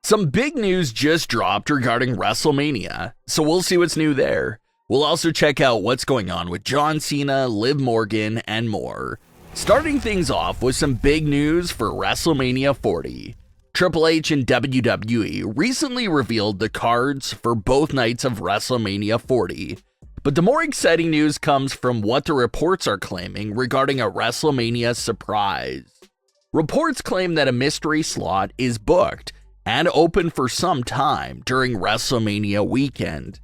Some big news just dropped regarding WrestleMania, so we'll see what's new there. We'll also check out what's going on with John Cena, Liv Morgan, and more. Starting things off with some big news for WrestleMania 40. Triple H and WWE recently revealed the cards for both nights of WrestleMania 40. But the more exciting news comes from what the reports are claiming regarding a WrestleMania surprise. Reports claim that a mystery slot is booked and open for some time during WrestleMania weekend,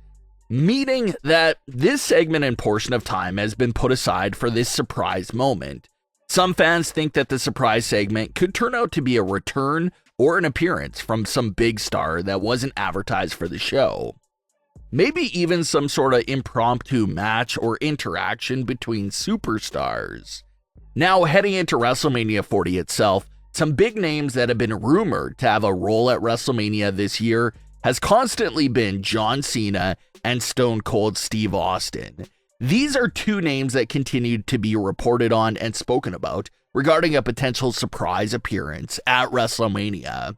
meaning that this segment and portion of time has been put aside for this surprise moment. Some fans think that the surprise segment could turn out to be a return or an appearance from some big star that wasn't advertised for the show. Maybe even some sort of impromptu match or interaction between superstars. Now, heading into WrestleMania 40 itself, some big names that have been rumored to have a role at WrestleMania this year has constantly been John Cena and Stone Cold Steve Austin. These are two names that continued to be reported on and spoken about regarding a potential surprise appearance at WrestleMania.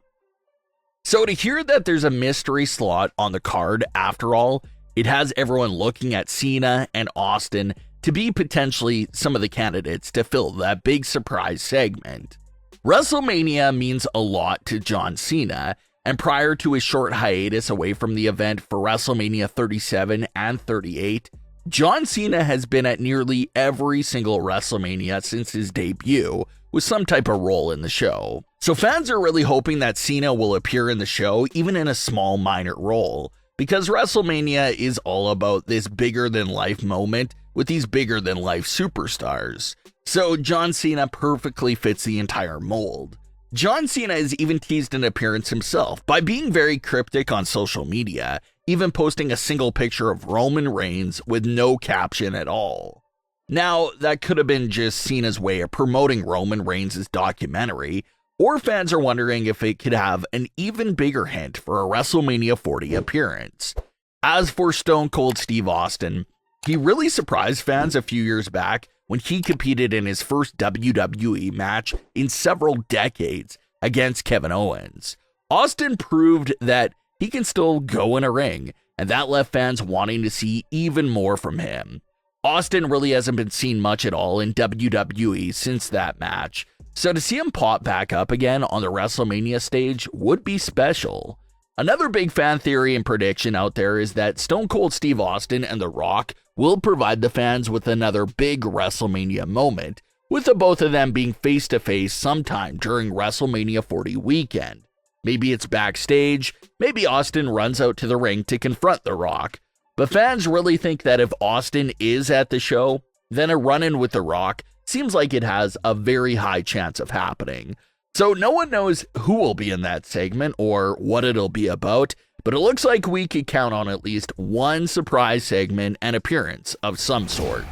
So to hear that there's a mystery slot on the card, after all, it has everyone looking at Cena and Austin to be potentially some of the candidates to fill that big surprise segment. WrestleMania means a lot to John Cena, and prior to his short hiatus away from the event for WrestleMania 37 and 38, John Cena has been at nearly every single WrestleMania since his debut, with some type of role in the show. So fans are really hoping that Cena will appear in the show, even in a small minor role, because WrestleMania is all about this bigger-than-life moment with these bigger-than-life superstars. So John Cena perfectly fits the entire mold. John Cena has even teased an appearance himself by being very cryptic on social media, even posting a single picture of Roman Reigns with no caption at all. Now, that could have been just Cena's way of promoting Roman Reigns' documentary, or fans are wondering if it could have an even bigger hint for a WrestleMania 40 appearance. As for Stone Cold Steve Austin, he really surprised fans a few years back when he competed in his first WWE match in several decades against Kevin Owens. Austin proved that he can still go in a ring, and that left fans wanting to see even more from him. Austin really hasn't been seen much at all in WWE since that match, so to see him pop back up again on the WrestleMania stage would be special. Another big fan theory and prediction out there is that Stone Cold Steve Austin and The Rock will provide the fans with another big WrestleMania moment, with the both of them being face-to-face sometime during WrestleMania 40 weekend. Maybe it's backstage, maybe Austin runs out to the ring to confront The Rock, but fans really think that if Austin is at the show, then a run-in with The Rock seems like it has a very high chance of happening. So no one knows who will be in that segment or what it'll be about, but it looks like we could count on at least one surprise segment and appearance of some sort.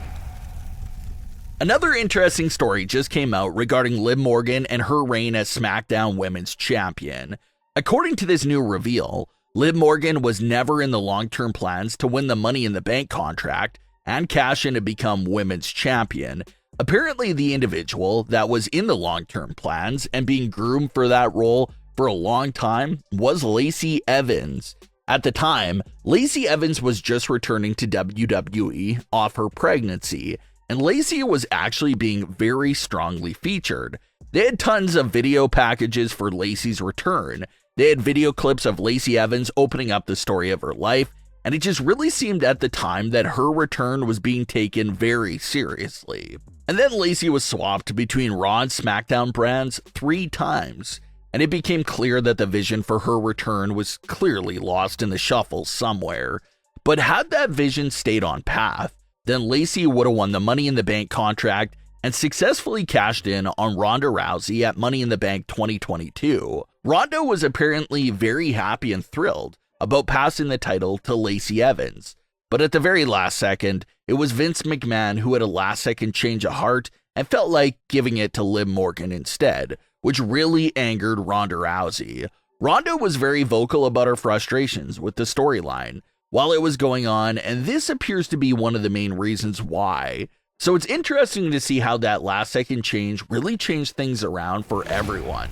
Another interesting story just came out regarding Liv Morgan and her reign as Smackdown Women's Champion. According to this new reveal, Liv Morgan was never in the long-term plans to win the Money in the Bank contract and cash in to become Women's Champion. Apparently, the individual that was in the long-term plans and being groomed for that role for a long time was Lacey Evans. At the time, Lacey Evans was just returning to WWE off her pregnancy, and Lacey was actually being very strongly featured. They had tons of video packages for Lacey's return. They had video clips of Lacey Evans opening up the story of her life, and it just really seemed at the time that her return was being taken very seriously. And then Lacey was swapped between Raw and SmackDown brands 3 times, and it became clear that the vision for her return was clearly lost in the shuffle somewhere. But had that vision stayed on path, then Lacey would have won the Money in the Bank contract and successfully cashed in on Ronda Rousey at Money in the Bank 2022. Ronda was apparently very happy and thrilled about passing the title to Lacey Evans, but at the very last second, it was Vince McMahon who had a last-second change of heart and felt like giving it to Liv Morgan instead, which really angered Ronda Rousey. Ronda was very vocal about her frustrations with the storyline, while it was going on, and this appears to be one of the main reasons why. So it's interesting to see how that last second change really changed things around for everyone.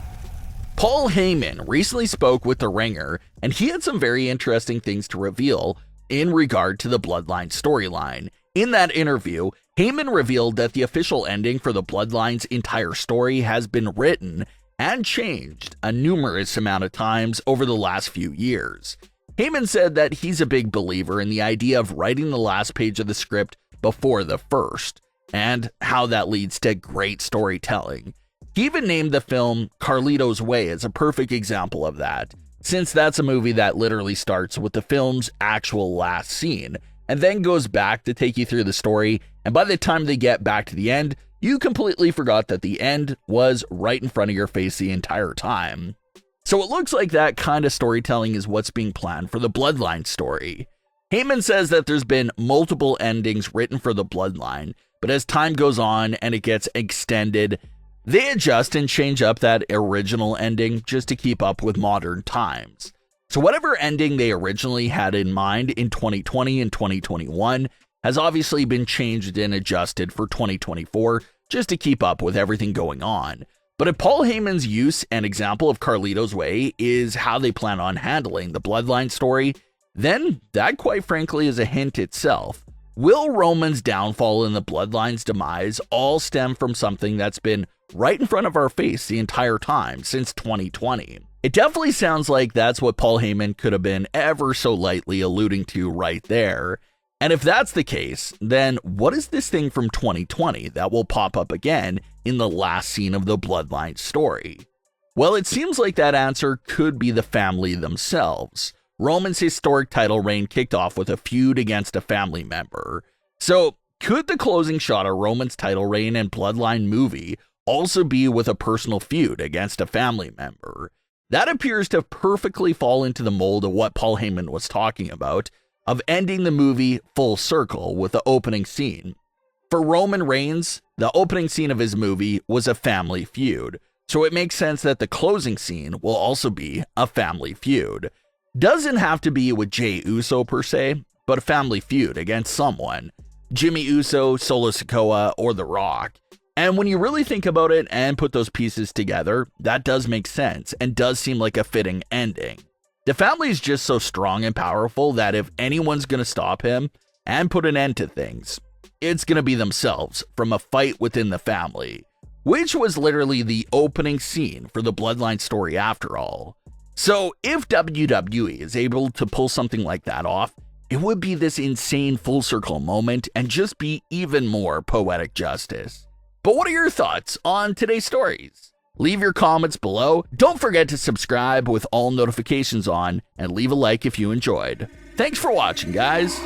Paul Heyman recently spoke with The Ringer, and he had some very interesting things to reveal in regard to the Bloodline storyline. In that interview, Heyman revealed that the official ending for the Bloodline's entire story has been written and changed a numerous amount of times over the last few years. Heyman said that he's a big believer in the idea of writing the last page of the script before the first, and how that leads to great storytelling. He even named the film Carlito's Way as a perfect example of that, since that's a movie that literally starts with the film's actual last scene, and then goes back to take you through the story, and by the time they get back to the end, you completely forgot that the end was right in front of your face the entire time. So it looks like that kind of storytelling is what's being planned for the Bloodline story. Heyman says that there's been multiple endings written for the Bloodline, but as time goes on and it gets extended, they adjust and change up that original ending just to keep up with modern times. So whatever ending they originally had in mind in 2020 and 2021 has obviously been changed and adjusted for 2024 just to keep up with everything going on. But if Paul Heyman's use and example of Carlito's Way is how they plan on handling the Bloodline story, then that quite frankly is a hint itself. Will Roman's downfall and the Bloodline's demise all stem from something that's been right in front of our face the entire time since 2020? It definitely sounds like that's what Paul Heyman could have been ever so lightly alluding to right there. And if that's the case, then what is this thing from 2020 that will pop up again in the last scene of the Bloodline story? Well, it seems like that answer could be the family themselves. Roman's historic title reign kicked off with a feud against a family member. So, could the closing shot of Roman's title reign and Bloodline movie also be with a personal feud against a family member? That appears to perfectly fall into the mold of what Paul Heyman was talking about, of ending the movie full circle with the opening scene. For Roman Reigns, the opening scene of his movie was a family feud, so it makes sense that the closing scene will also be a family feud. Doesn't have to be with Jey Uso per se, but a family feud against someone. Jimmy Uso, Solo Sikoa, or The Rock. And when you really think about it and put those pieces together, that does make sense and does seem like a fitting ending. The family is just so strong and powerful that if anyone's going to stop him and put an end to things, it's going to be themselves from a fight within the family, which was literally the opening scene for the Bloodline story after all. So if WWE is able to pull something like that off, it would be this insane full circle moment and just be even more poetic justice. But what are your thoughts on today's stories? Leave your comments below. Don't forget to subscribe with all notifications on and leave a like if you enjoyed. Thanks for watching, guys.